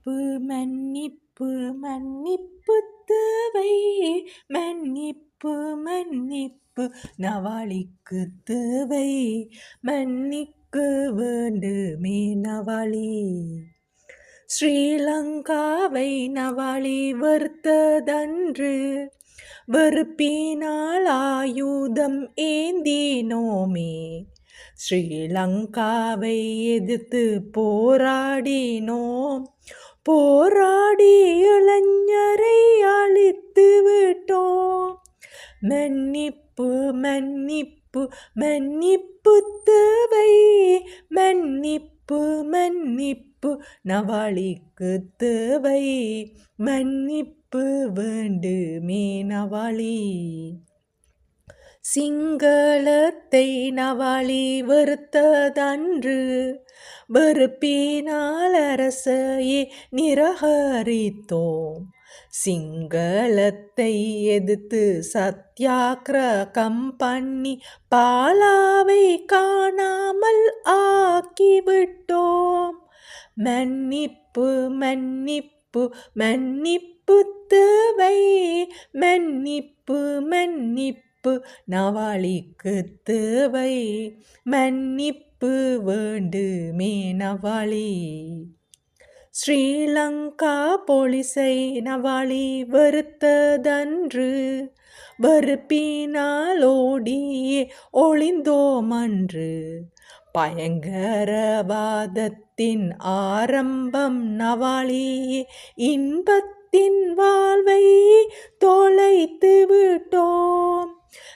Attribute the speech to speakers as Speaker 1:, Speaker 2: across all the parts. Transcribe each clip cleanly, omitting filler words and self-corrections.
Speaker 1: மன்னிப்பு மன்னிப்பு மன்னிப்பு தேவை. மன்னிப்பு மன்னிப்பு நவாலிக்கு தேவை. மன்னிக்க வேண்டுமே நவாலி. ஸ்ரீலங்காவை நவாலி வெறுத்ததன்று. வெறுப்பினால் ஆயுதம் ஏந்தினோமே. ஸ்ரீலங்காவை எதிர்த்து போராடினோம். போராடி இளைஞரை அழித்து விட்டோம். மன்னிப்பு மன்னிப்பு மன்னிப்பு தேவை. மன்னிப்பு மன்னிப்பு நவாலிக்கு தேவை. மன்னிப்பு வேண்டுமே நவாலி. சிங்களத்தை நவாலி வெறுத்ததன்று. வெறுப்பினால் அரசையே நிராகரித்தோம். சிங்களத்தை எதிர்த்து சத்தியாகிரகம் பண்ணி பாலாவை காணாமல் ஆக்கிவிட்டோம். மன்னிப்பு மன்னிப்பு மன்னிப்பு தேவை. மன்னிப்பு மன்னிப்பு நவாலிக்கு தேவை. மன்னிப்பு வேண்டுமே நவாலி. ஸ்ரீலங்கா போலீஸை நவாலி வெறுத்ததன்று. வெறுப்பினால் ஓடியே ஒளிந்தோமன்று. பயங்கரவாதத்தின் ஆரம்பம் நவாலி. இன்பத்தின் வாழ்வை தொலைத்து விட்டோம்.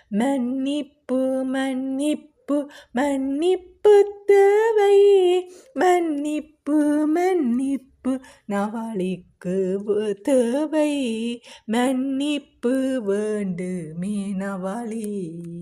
Speaker 1: மன்னிப்பு மன்னிப்பு மன்னிப்பு தேவை. மன்னிப்பு மன்னிப்பு நவாலிக்கு தேவை. மன்னிப்பு வேண்டுமே நவாலி.